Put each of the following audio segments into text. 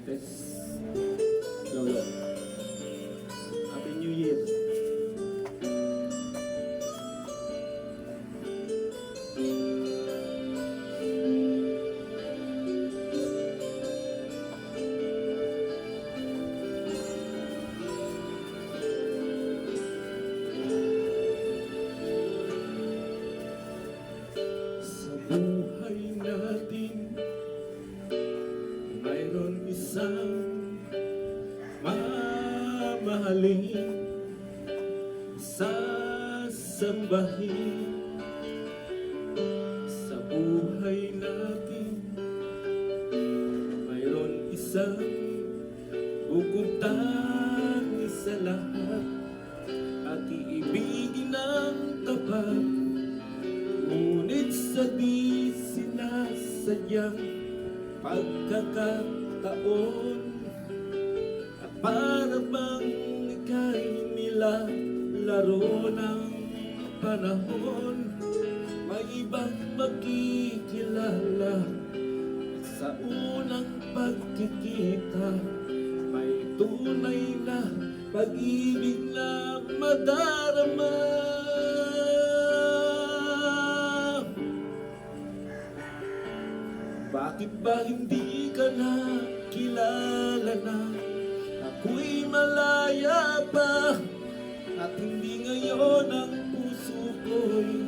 Test. Lolo. Happy New Year. Sa buhay natin, mayroon isang mamahalin, sasambahin. Sa buhay natin, mayroon isang bukutang sa lahat at iibigin ng tapat. Ngunit sa di sinasadyang pagkakataon, at para bang ika'y nilalaro ng panahon, may ibang makikilala. Sa unang pagkikita, may tunay na pag-ibig na madarama. Bakit ba hindi ka na kilala na? Ako'y malaya pa, at hindi ngayon ang puso ko'y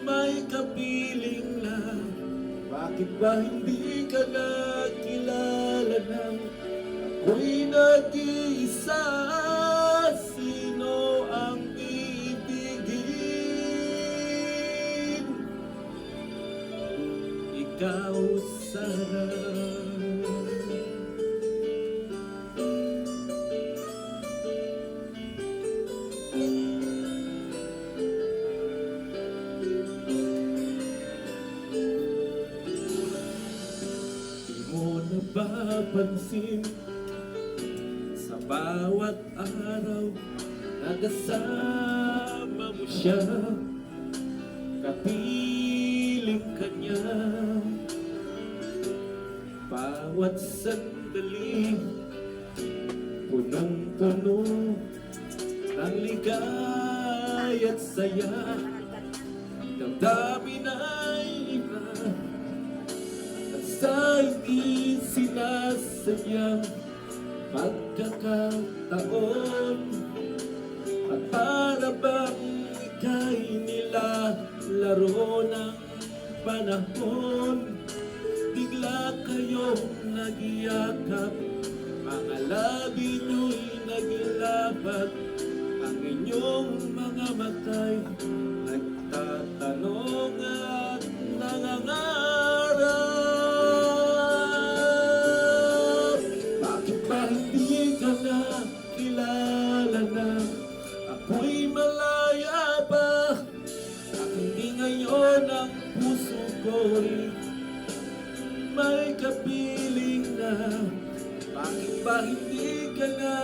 may kapiling na. Bakit ba hindi ka na kilala na? Ako'y nag-iisa, sino ang iibigin? Ikaw sana. Di mo napapansin, sa bawat araw nagasama mo siya, kapiling ka niya. Bawat sandali, punong-puno ng ligay at saya. Damdamin ay iba, at sa hindi sinasadyang pagkakataon, at para bang ika'y nilalaro ng panahon, bigla kayong nagyakap, mga labi nyo'y naglapat, ang inyong mga matay nagtatanong at nangangarap. Bakit ba hindi ka na kilala na? Ako'y malaya pa, at hindi ngayon ang puso ko'y may kapiling na. Bakit ba hindi ka na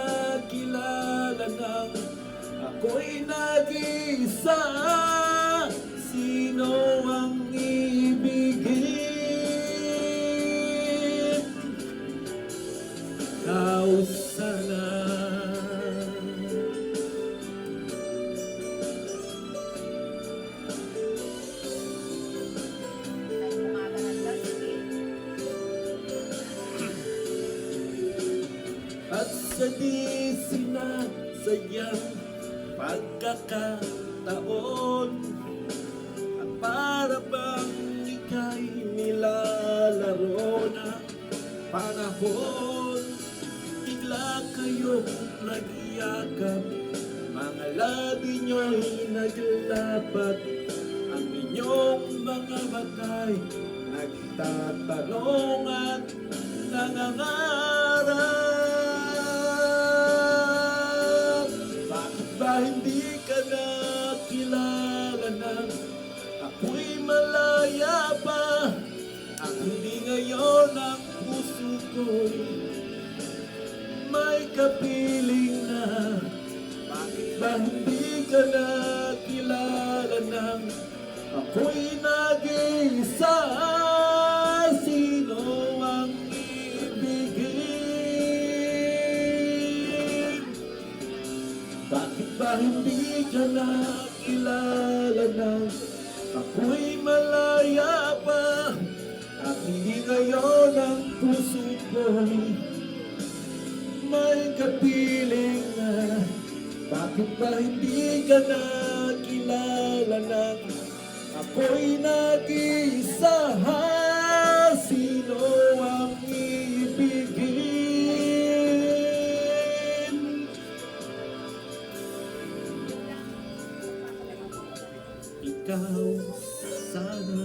kilala nang ako'y nag-iisa, sino ang iibigin? Ikaw sana. At sa di sinasadyang pagkakataon, at para bang ika'y nilalaro ng panahon, bigla kayong nagyakap, mga labi nyo'y naglapat, ang inyong mga matay nagtatanong at nangangarap. Bakit ba hindi ka na kilala na? Ako'y malaya pa, at hindi ngayon ang puso ko'y may kapiling na. Bakit ba hindi ka na kilala na? Ako'y nag-iisa, sino ang ibig hindi ka na kilala na? Ako'y malaya pa at hindi ngayon ang puso ko'y may kapiling na. Bakit ba hindi ka na kilala na? Ako'y nag-iisa, sino ang ibigin? Ikaw sana.